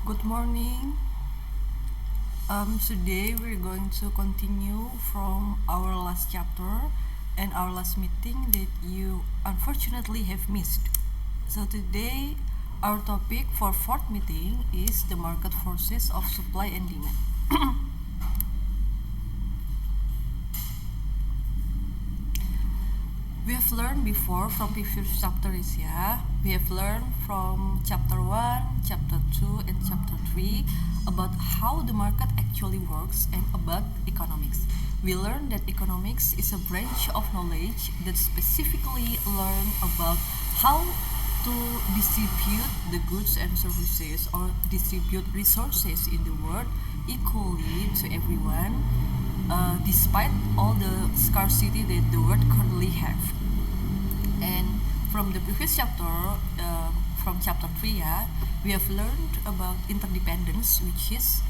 Good morning. Today we're going to continue from our last chapter and our last meeting that you unfortunately have missed. So today our topic for fourth meeting is the market forces of supply and demand. We have learned before from previous chapters, we have learned from chapter 1, chapter 2, and chapter 3 about how the market actually works and about economics. We learned that economics is a branch of knowledge that specifically learn about how to distribute the goods and services or distribute resources in the world equally to everyone, despite all the scarcity that the world currently have. And from the previous chapter, from chapter 3, we have learned about interdependence, which is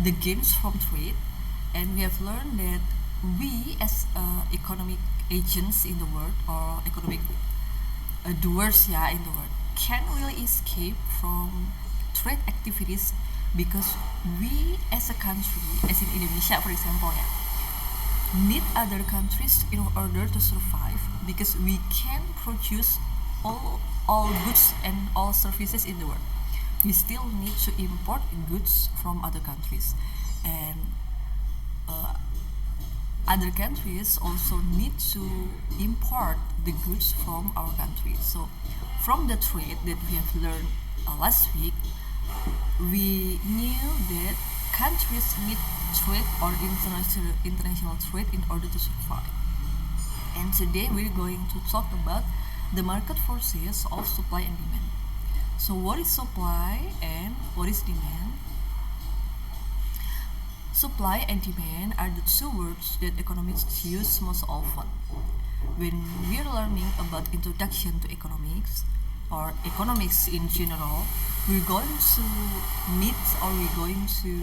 the gains from trade, and we have learned that we as economic agents in the world or economic doers in the world can't really escape from trade activities because we as a country, as in Indonesia for example, need other countries in order to survive because we can produce all goods and all services in the world. We still need to import goods from other countries, and other countries also need to import the goods from our country. So from the trade that we have learned last week, we knew that countries need trade or international trade in order to survive. And today we're going to talk about the market forces of supply and demand. So what is supply and what is demand? Supply and demand are the two words that economists use most often. When we're learning about introduction to economics or economics in general, we're going to meet or we're going to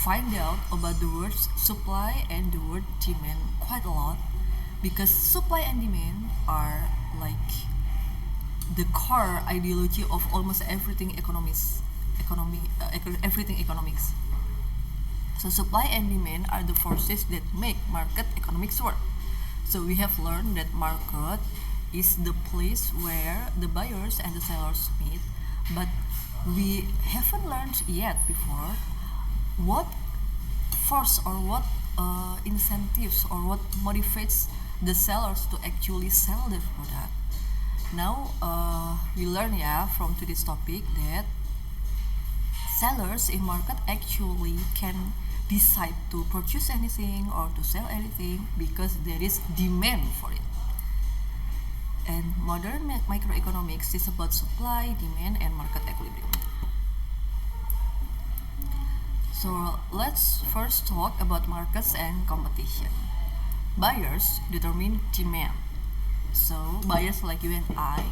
find out about the words supply and the word demand quite a lot, because supply and demand are like the core ideology of almost everything everything economics. So supply and demand are the forces that make market economics work. So we have learned that market is the place where the buyers and the sellers meet, but we haven't learned yet before what force or what incentives or what motivates the sellers to actually sell their product. Now we learn from today's topic that sellers in market actually can decide to purchase anything or to sell anything because there is demand for it. And modern microeconomics is about supply, demand, and market equilibrium. So let's first talk about markets and competition. Buyers determine demand. So buyers like you and I,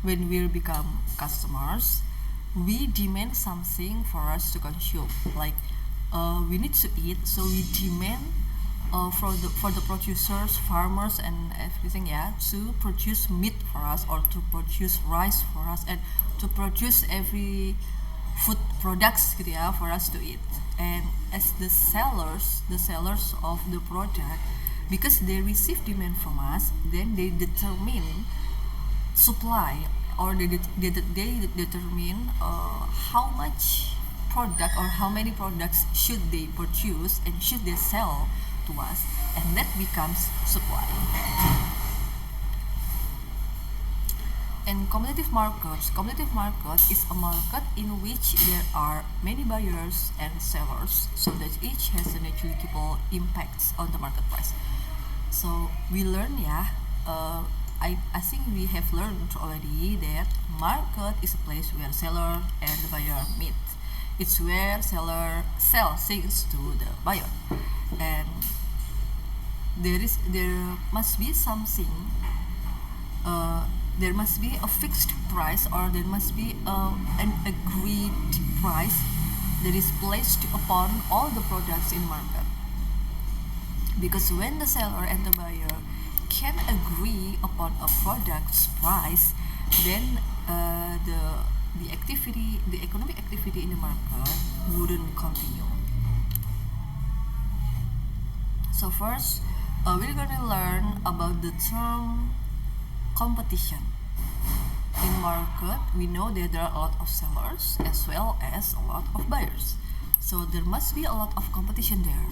when we become customers, we demand something for us to consume. Like we need to eat, so we demand for the producers, farmers, and everything, to produce meat for us or to produce rice for us and to produce every food products for us to eat. And as the sellers of the product, because they receive demand from us, then they determine supply or they determine how much product or how many products should they produce and should they sell to us, and that becomes supply. And competitive market is a market in which there are many buyers and sellers, so that each has an equal impact on the market price. So we learn, I think we have learned already that market is a place where seller and the buyer meet. It's where seller sell things to the buyer, and there must be something. There must be a fixed price or there must be an agreed price that is placed upon all the products in market. Because when the seller and the buyer can agree upon a product's price, then the the economic activity in the market wouldn't continue. So first, we're gonna learn about the term competition. In market, we know that there are a lot of sellers as well as a lot of buyers. So there must be a lot of competition there.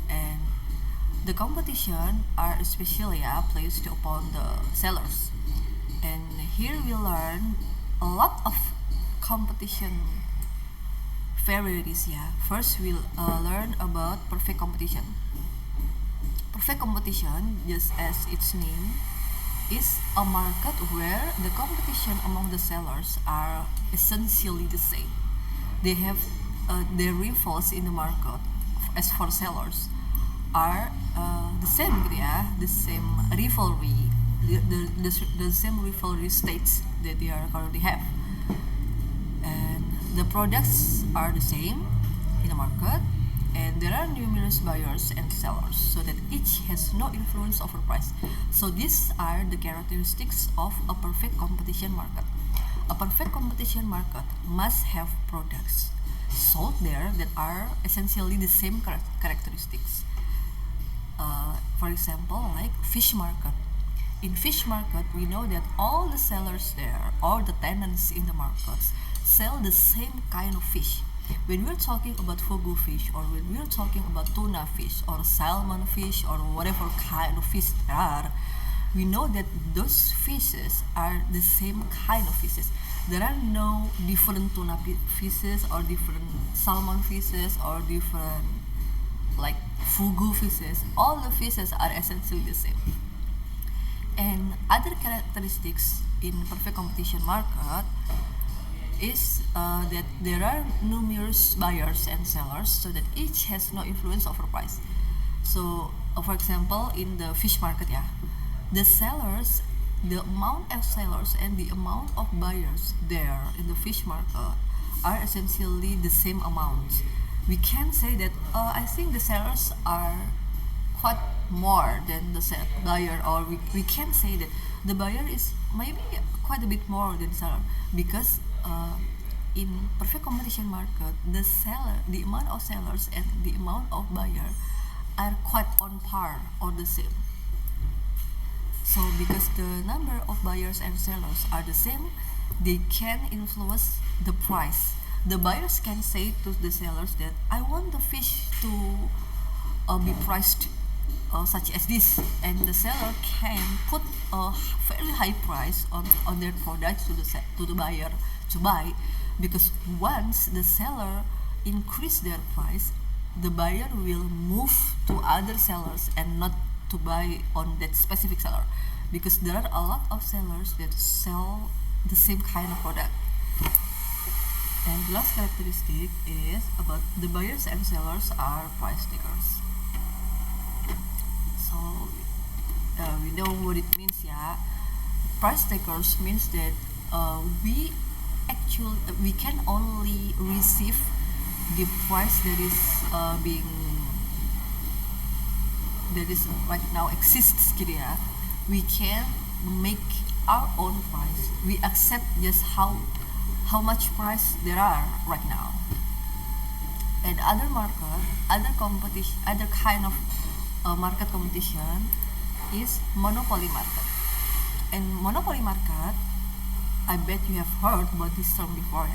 And the competition are especially placed upon the sellers. And here we learn a lot of competition varieties. First, we'll learn about perfect competition. Perfect competition, just as its name, is a market where the competition among the sellers are essentially the same. They have their rivals in the market, as for sellers, are the same gitu ya, the same rivalry, the same rivalry states that they are currently have. And the products are the same in the market, and there are numerous buyers and sellers, so that each has no influence over price. So these are the characteristics of a perfect competition market. A perfect competition market must have products sold there that are essentially the same characteristics. For example, like fish market. In fish market, we know that all the sellers there, all the tenants in the markets, sell the same kind of fish. When we're talking about fugu fish, or when we're talking about tuna fish, or salmon fish, or whatever kind of fish there are, we know that those fishes are the same kind of fishes. There are no different tuna fishes, or different salmon fishes, or different like fugu fishes. All the fishes are essentially the same. And other characteristics in perfect competition market is that there are numerous buyers and sellers, so that each has no influence over price. So, for example, in the fish market, the sellers, the amount of sellers and the amount of buyers there in the fish market are essentially the same amount. We can say that I think the sellers are quite more than the buyer, or we can say that the buyer is maybe quite a bit more than the seller, because in perfect competition market, the amount of sellers and the amount of buyer are quite on par or the same. So because the number of buyers and sellers are the same, they can influence the price. The buyers can say to the sellers that I want the fish to be priced such as this, and the seller can put a very high price on their products to the buyer to buy, because once the seller increase their price, the buyer will move to other sellers and not to buy on that specific seller, because there are a lot of sellers that sell the same kind of product. And the last characteristic is about the buyers and sellers are price takers. So we know what it means. Price takers means that we can only receive the price that is right now exists gitu ya. We can make our own price. We accept just how much price there are right now. And other kind of market competition is monopoly market. And monopoly market, I bet you have heard about this term before.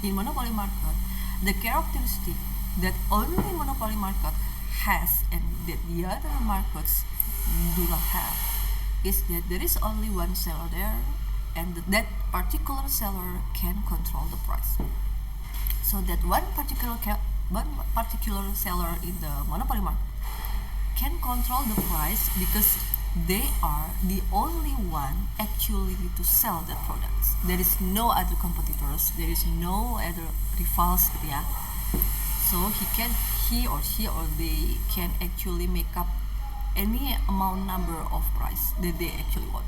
In monopoly market, the characteristic that only monopoly market has and that the other markets do not have is that there is only one seller there, and that particular seller can control the price. So that one particular seller in the monopoly market can control the price because they are the only one actually to sell the products. There is no other competitors, there is no other rivals gitu ya. So he or she or they can actually make up any number of price that they actually want.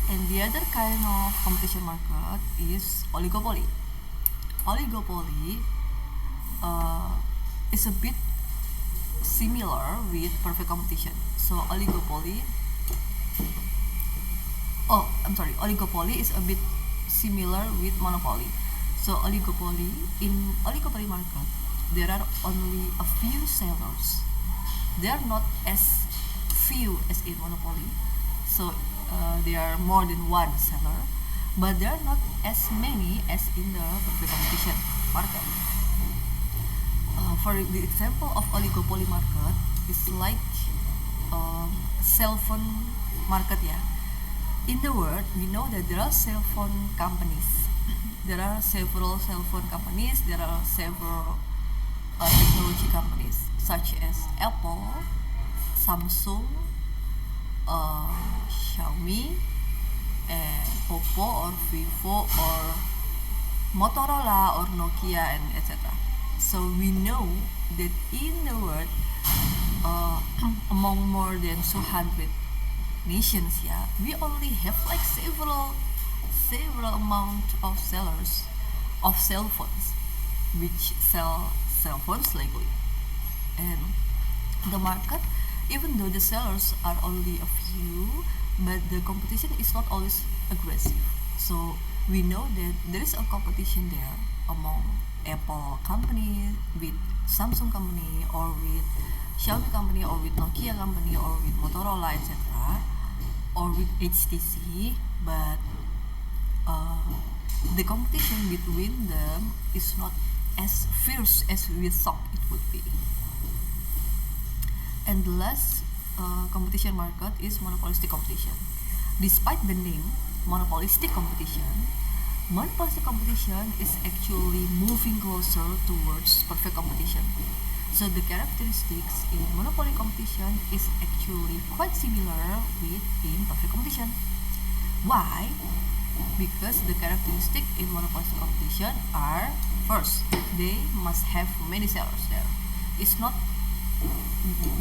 And the other kind of competition market is oligopoly. Oligopoly is a bit similar with perfect competition. So oligopoly is a bit similar with monopoly. So oligopoly, in oligopoly market, there are only a few sellers. They are not as few as in monopoly. So there are more than one seller, but there are not as many as in the perfect competition market. For the example of oligopoly market is like cell phone market, yeah. In the world, we know that there are cell phone companies. There are several cell phone companies. There are several technology companies such as Apple, Samsung, Xiaomi, and Oppo or Vivo or Motorola or Nokia and etc. So we know that in the world, among more than 200 nations, yeah, we only have like several amount of sellers of cell phones, which sell cell phones legally. And the market, even though the sellers are only a few, but the competition is not always aggressive. So we know that there is a competition there among Apple company with Samsung company or with Xiaomi company or with Nokia company or with Motorola, etc., or with HTC, but the competition between them is not as fierce as we thought it would be. And the last competition market is monopolistic competition. Despite the name monopolistic competition is actually moving closer towards perfect competition. So the characteristics in monopoly competition is actually quite similar with in perfect competition. Why? Because the characteristics in monopolistic competition are, first, they must have many sellers there. It's not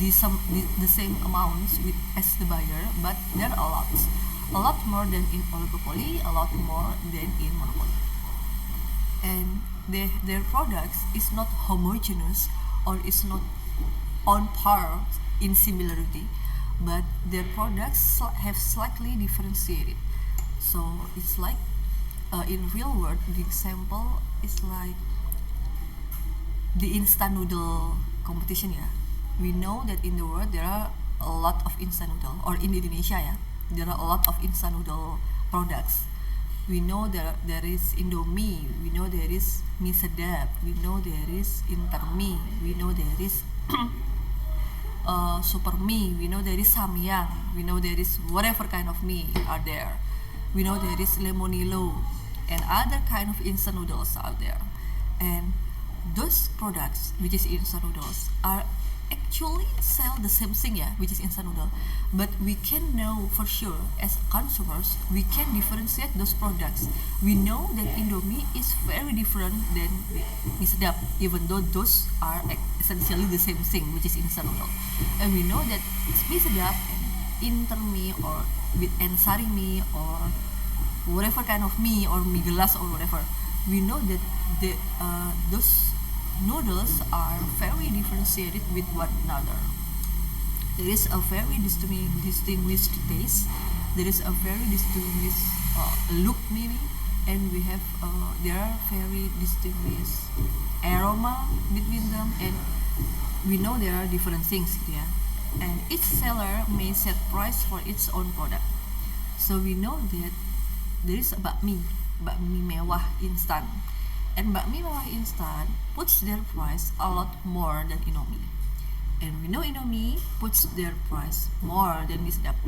the same amounts with as the buyer, but there are a lot more than in oligopoly, a lot more than in monopoly. And their products is not homogeneous or is not on par in similarity, but their products have slightly differentiated. So it's like in real world, the example is like the instant noodle competition, yeah. We know that in the world there are a lot of instant noodle, or in Indonesia, yeah, there are a lot of instant noodle products. We know there is Indomie, we know there is mie sedap, we know there is Intermie, we know there is Super Mie, we know there is Samyang, we know there is whatever kind of mie are there. We know there is Lemonilo and other kind of instant noodles out there. And those products, which is instant noodles, are actually sell the same thing, yeah, which is instant noodle, but we can know for sure as consumers, we can differentiate those products. We know that Indomie is very different than mie sedap, even though those are essentially the same thing, which is instant noodle. And we know that mie sedap and Intermie or with Sari mie or whatever kind of mie or mie gelas or whatever, we know that those noodles are very differentiated with one another. There is a very distinguished taste. There is a very distinguished look maybe, and we have there are very distinguished aroma between them, and we know there are different things here. And each seller may set price for its own product. So we know that there is a bakmi mewah instan. And bakmi mewah instan puts their price a lot more than Indomie. And we know Indomie puts their price more than mie sedap.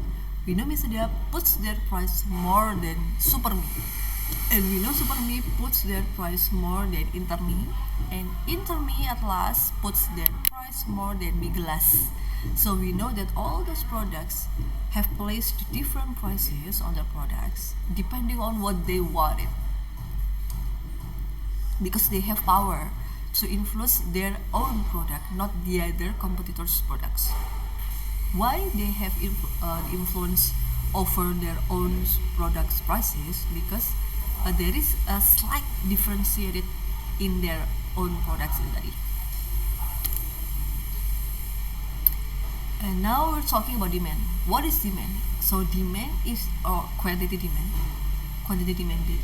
We know mie sedap puts their price more than Super Mie. And we know Super Mie puts their price more than Intermie. And Intermie at last puts their price more than mie gelas. So we know that all those products have placed different prices on their products depending on what they wanted, because they have power to influence their own product, not the other competitors' products. Why they have influence over their own products' prices? Because there is a slight differentiated in their own products already. And now we're talking about demand. What is demand? So demand is quantity demanded.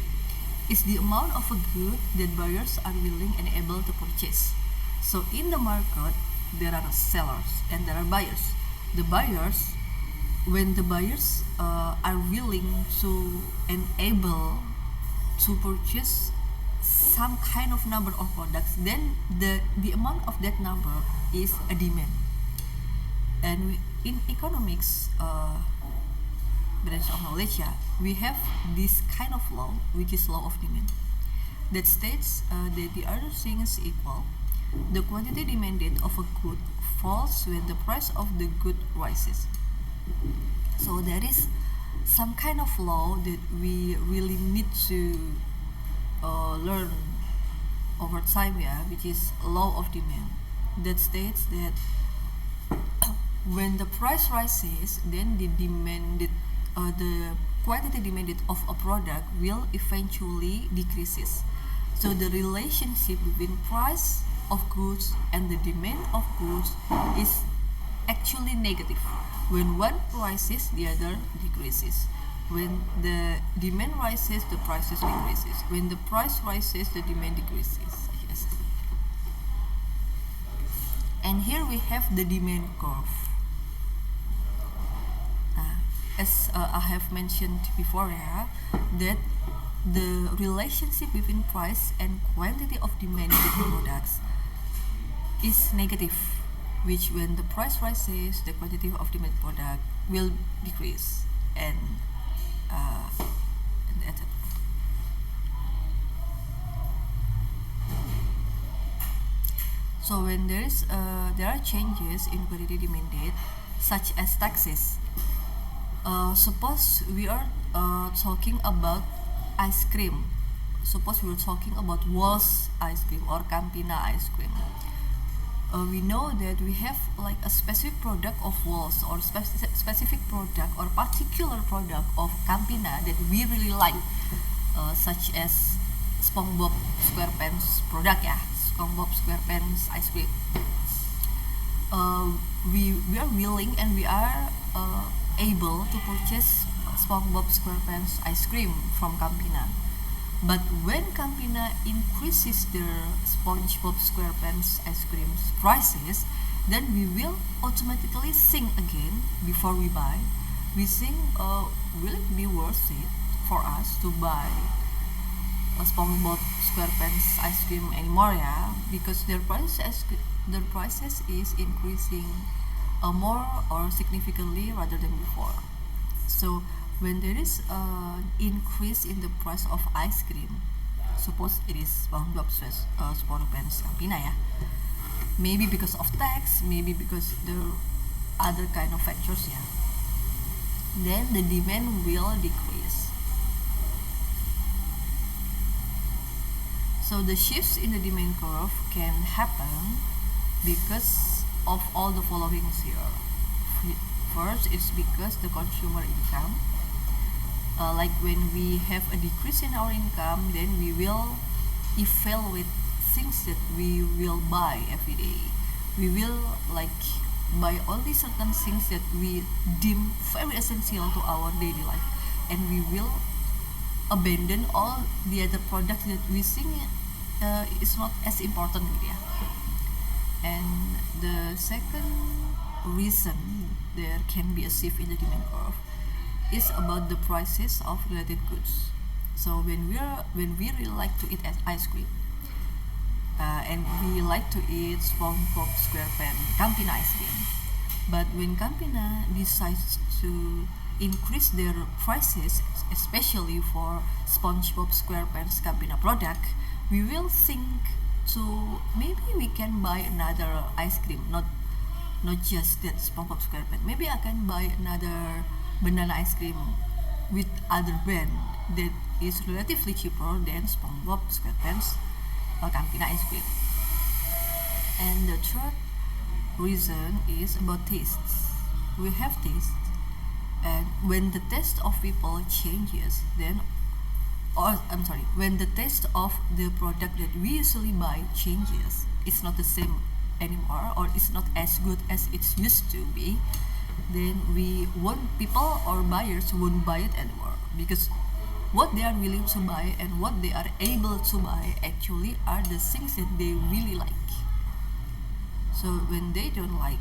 is the amount of a good that buyers are willing and able to purchase. So in the market, there are sellers and there are buyers. The buyers, when the buyers are willing to and able to purchase some kind of number of products, then the amount of that number is a demand. And in economics branch of knowledge, we have this kind of law, which is law of demand, that states that the other things equal, the quantity demanded of a good falls when the price of the good rises. So there is some kind of law that we really need to learn over time, which is law of demand, that states that when the price rises, then the quantity demanded of a product will eventually decreases. So the relationship between price of goods and the demand of goods is actually negative. When one rises, the other decreases. When the demand rises, the prices decreases. When the price rises, the demand decreases. Yes. And here we have the demand curve. As I have mentioned before, that the relationship between price and quantity of demanded products is negative, which when the price rises, the quantity of demanded product will decrease, and that's it. So when there are changes in quantity demanded, such as taxes. Suppose we are talking about ice cream. Suppose we are talking about Walls ice cream or Campina ice cream. We know that we have like a specific product of Walls or specific product or particular product of Campina that we really like, such as SpongeBob SquarePants product, SpongeBob SquarePants ice cream. We are willing and we are able to purchase SpongeBob SquarePants ice cream from Campina. But when Campina increases their SpongeBob SquarePants ice cream prices, then we will automatically think again before we buy. We think, will it be worth it for us to buy a SpongeBob SquarePants ice cream anymore? Because their prices is increasing more or significantly rather than before. So when there is an increase in the price of ice cream, suppose it is SpongeBob SquarePants Campina, maybe because of tax, maybe because there are other kind of factors, then the demand will decrease. So the shifts in the demand curve can happen because of all the following here. First, it's because the consumer income. Like when we have a decrease in our income, then we will evaluate things that we will buy every day. We will like buy only certain things that we deem very essential to our daily life, and we will abandon all the other products that we think is not as important. And the second reason there can be a shift in the demand curve is about the prices of related goods. So when we really like to eat ice cream, and we like to eat SpongeBob SquarePants Campina ice cream, but when Campina decides to increase their prices, especially for SpongeBob SquarePants Campina product, we will think to maybe we can buy another ice cream, not just that SpongeBob SquarePants. Maybe I can buy another banana ice cream with other brand that is relatively cheaper than SpongeBob SquarePants Campina ice cream. And the third reason is about tastes. We have taste, and when the taste of people changes, when the taste of the product that we usually buy changes, it's not the same anymore, or it's not as good as it used to be, then people or buyers won't buy it anymore, because what they are willing to buy and what they are able to buy actually are the things that they really like. So when they don't like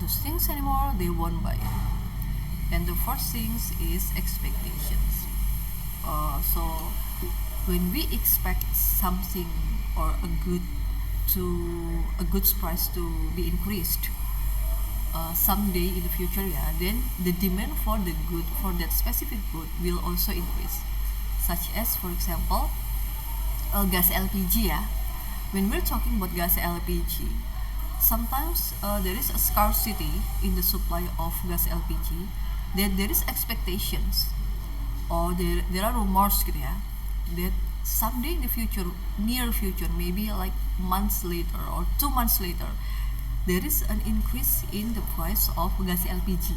those things anymore, they won't buy it. And the first things is expectations. So when we expect something or a goods price to be increased someday in the future, then the demand for the good, for that specific good, will also increase. Such as, for example, gas LPG. When we're talking about gas LPG, sometimes there is a scarcity in the supply of gas LPG, that there is expectations, or there are rumors that someday in the future, near future, maybe like months later or 2 months later, there is an increase in the price of gas LPG,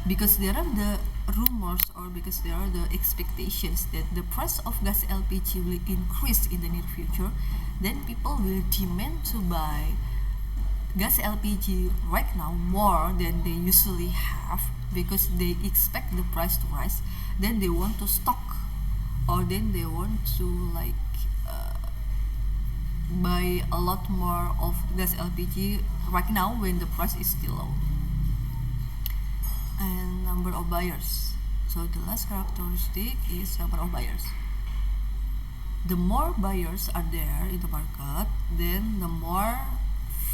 because there are the rumors, or because there are the expectations that the price of gas LPG will increase in the near future. Then people will demand to buy gas LPG right now more than they usually have, because they expect the price to rise. Then they want to stock, or then they want to buy a lot more of gas LPG right now when the price is still low. And number of buyers. So the last characteristic is number of buyers. The more buyers are there in the market, then the more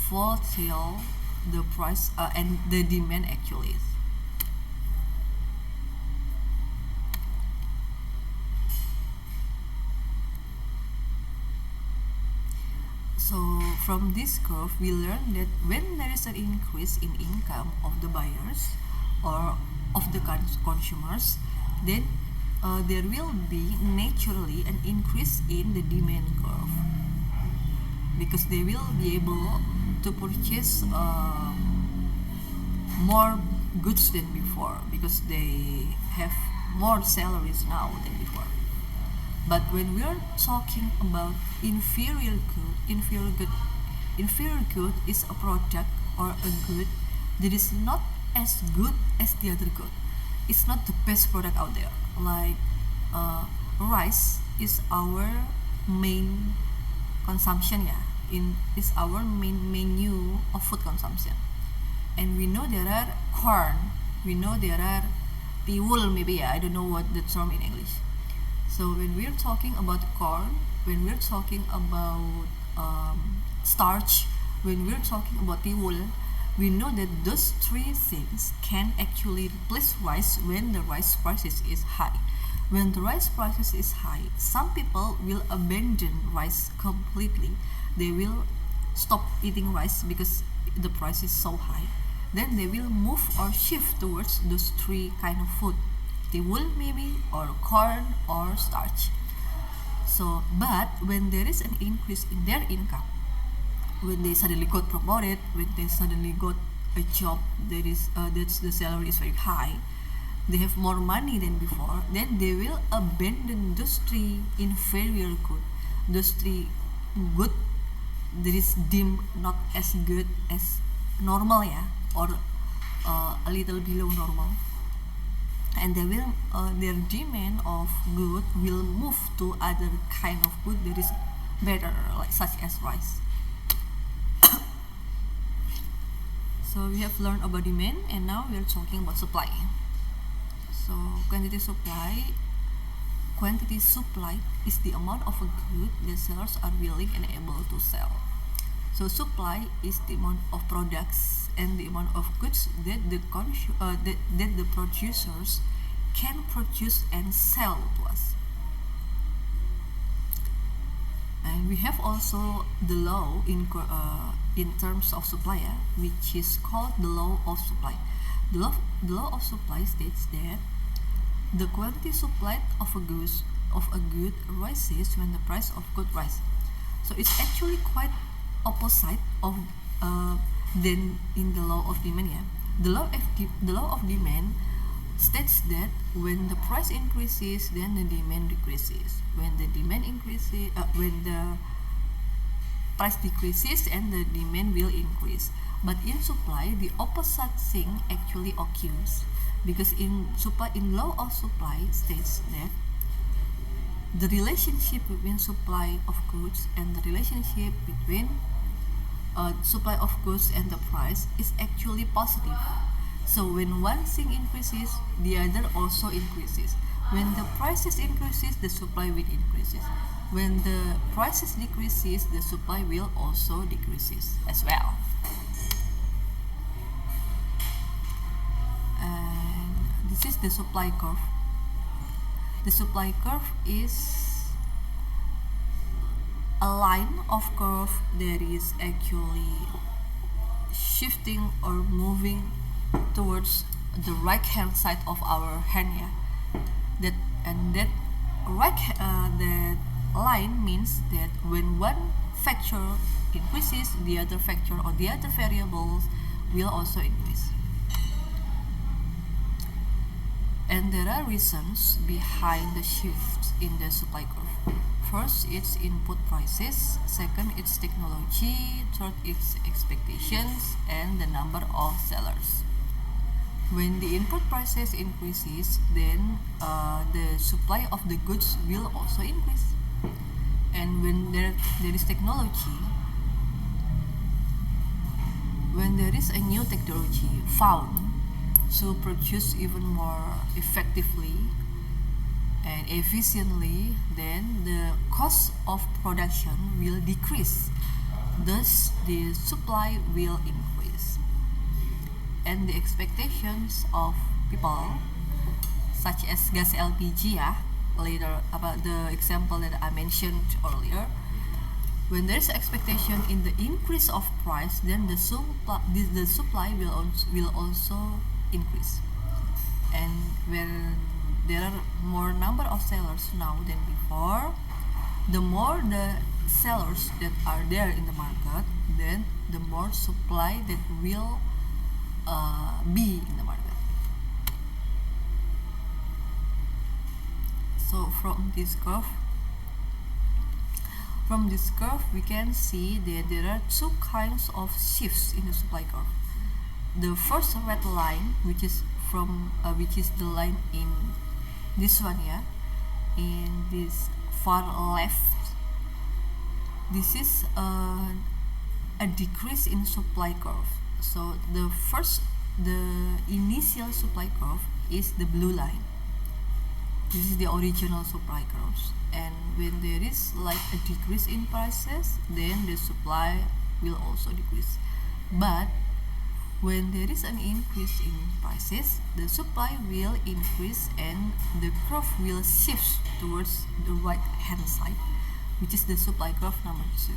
volatile the price and the demand actually is. So from this curve, we learn that when there is an increase in income of the buyers or of the consumers, then there will be naturally an increase in the demand curve, because they will be able to purchase more goods than before, because they have more salaries now than before. But when we are talking about inferior good is a product or a good that is not as good as the other good. It's not the best product out there. Like rice is our main consumption, is our main menu of food consumption. And we know there are corn, we know there are tiwul, maybe, I don't know what the term in English. So when we're talking about corn, when we're talking about starch, when we're talking about tiwul, we know that those three things can actually replace rice when the rice prices is high. When the rice prices is high, some people will abandon rice completely. They will stop eating rice because the price is so high. Then they will move or shift towards those three kind of food, tiwul maybe, or corn, or starch. So, but when there is an increase in their income, when they suddenly got promoted, when they suddenly got a job that's the salary is very high, they have more money than before, then they will abandon those three inferior good, those three good that is deemed not as good as normal, or a little below normal, and they will their demand of good will move to other kind of good that is better, like such as rice. So we have learned about demand, and now we are talking about supply. So quantity supply is the amount of a good that sellers are willing and able to sell. So supply is the amount of products and the amount of goods that the producers can produce and sell to us. And we have also the law in terms of supply, which is called the law of supply. The law of supply states that the quantity supplied of a good rises when the price of good rises. So it's actually quite opposite of than in the law of demand. The law of demand states that when the price increases, then the demand decreases. When the demand increases, when the price decreases, and the demand will increase. But in supply, the opposite thing actually occurs, because in law of supply states that the relationship between supply of goods and the relationship between supply of goods and the price is actually positive. So when one thing increases, the other also increases. When the prices increases, the supply will increases. When the prices decreases, the supply will also decreases as well. And this is the supply curve. The supply curve is a line of curve that is actually shifting or moving towards the right hand side of our hand, yeah. That that line means that when one factor increases, the other factor or the other variables will also increase. And there are reasons behind the shift in the supply curve. First, it's input prices. Second, it's technology. Third, it's expectations and the number of sellers. When the input prices increases, then the supply of the goods will also increase. And when there is technology, when there is a new technology found to produce even more effectively and efficiently, then the cost of production will decrease. Thus, the supply will increase. And the expectations of people, such as gas LPG, later about the example that I mentioned earlier, when there is expectation in the increase of price, then the supply will also increase. And when there are more number of sellers now than before, the more the sellers that are there in the market, then the more supply that will be in the market. So from this curve we can see that there are two kinds of shifts in the supply curve. The first red line, which is the line in this one, in this far left, this is a decrease in supply curve. So the initial supply curve is the blue line. This is the original supply curves, and when there is like a decrease in prices, then the supply will also decrease. But when there is an increase in prices, the supply will increase and the curve will shift towards the right hand side, which is the supply curve number 2.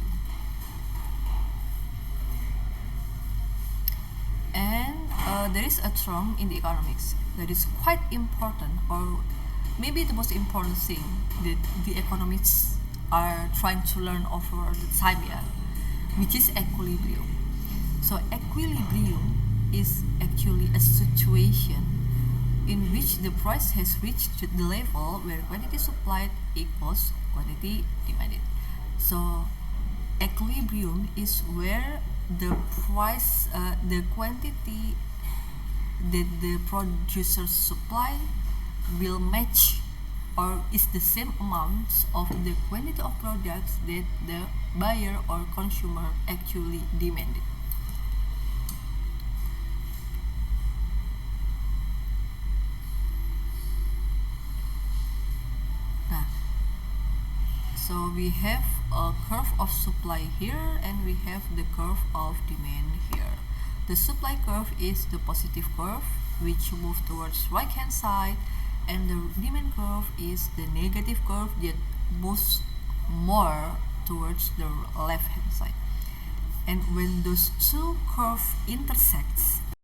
And there is a term in the economics that is quite important, or maybe the most important thing that the economists are trying to learn over the time, which is equilibrium. So equilibrium is actually a situation in which the price has reached the level where quantity supplied equals quantity demanded. So equilibrium is where the price, the quantity that the producers supply will match or is the same amount of the quantity of products that the buyer or consumer actually demanded. So we have a curve of supply here and we have the curve of demand here. The supply curve is the positive curve which moves towards right hand side, and the demand curve is the negative curve that moves more towards the left hand side. And when those two curves intersect,